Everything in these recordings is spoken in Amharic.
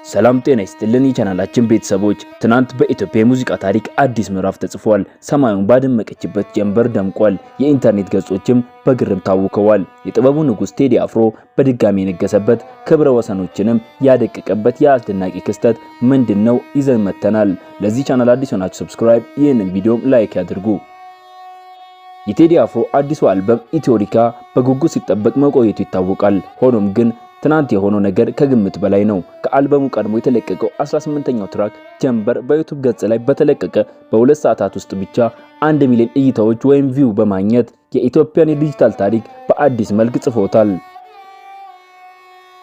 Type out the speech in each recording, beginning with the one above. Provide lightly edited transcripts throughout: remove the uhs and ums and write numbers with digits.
ሰላም ጤና ይስጥልን የቻናላችን ቤተሰቦች ትናንት በኢትዮጵያ የሙዚቃ ታሪክ አዲስ ምዕራፍ ተጽፏል። ሰማዩን ባደመቀችበት ጀንበር ደምቋል። የኢንተርኔት ገጾችም በግርም ታውከዋል። የጥበቡ ንጉስ ቴዲ አፍሮ በድጋሚ የነገሰበት ክብረ ወሰኖችንም ያደቀቀበት የአስደናቂ ክስተት ምንድነው ይዘን መተናል። ለዚህ ቻናል አዲስ ሆናችሁ ሰብስክራይብ፣ ይህንን ቪዲዮ ላይክ ያድርጉ። የቴዲ አፍሮ አዲሱ አልበም ኢትዮሪካ በጉጉት ሲጠበቅ መቆየቱ ይታወቃል። ሆኖም ግን ትናንት የሆነው ነገር ከግምት በላይ ነው። ከአልበሙ ቀድሞ የተለቀቀው 18ኛው ትራክ ጀንበር በዩቲዩብ ገጽ ላይ በተለቀቀ በ2 ሰዓታት ውስጥ ብቻ 1 ሚሊዮን እይታዎች ወይም ቪው በማግኘት የኢትዮጵያን የዲጂታል ታሪክ በአዲስ መልክ ጽፎታል።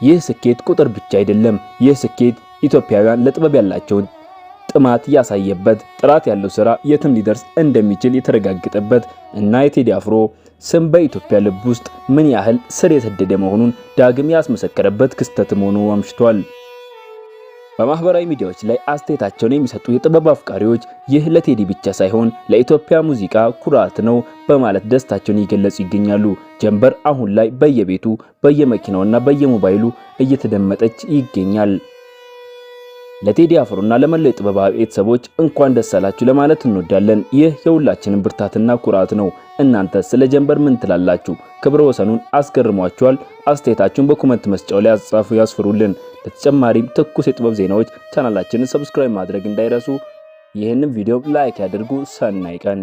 ይህ ስኬት ቁጥር ብቻ አይደለም። ይህ ስኬት ኢትዮጵያውያን ለጥበብ ያላቸውን ጥማት ያሳየበት፣ ጥራት ያለው ስራ የትም ሊደርስ እንደሚችል የተረጋገጠበት እና የቴዲ አፍሮ ስም በኢትዮጵያ ልብ ውስጥ ምን ያህል ስር የሰደደ መሆኑን ዳግም ያስመሰከረበት ክስተት መሆኑ አምሽቷል። በማህበራዊ ሚዲያዎች ላይ አስተያየታቸውን የሚሰጡ የጥበብ አፍቃሪዎች ይህ ለቴዲ ብቻ ሳይሆን ለኢትዮጵያ ሙዚቃ ኩራት ነው በማለት ደስታቸውን እየገለጹ ይገኛሉ። ጀንበር አሁን ላይ በየቤቱ በየመኪናውና በየሞባይሉ እየተደመጠች ይገኛል። ለቴዲ አፍሮና ለመላው የጥበብ ቤተሰቦች እንኳን ደስ አላችሁ ለማለት እንወዳለን። ይህ የሁላችንም ብርታትና ኩራት ነው። እናንተ ስለ ጀንበር ምን ትላላችሁ? ክብረ ወሰኑን አስገርሟችኋል? አስተያየታችሁን በኮሜንት መስጫው ላይ ያስፍሩልን። ለተጨማሪም ትኩስ የጥበብ ዜናዎች ቻናላችንን ሰብስክራይብ ማድረግ እንዳይረሱ። ይህንን ቪዲዮ ላይክ ያድርጉ። ሰናይ ቀን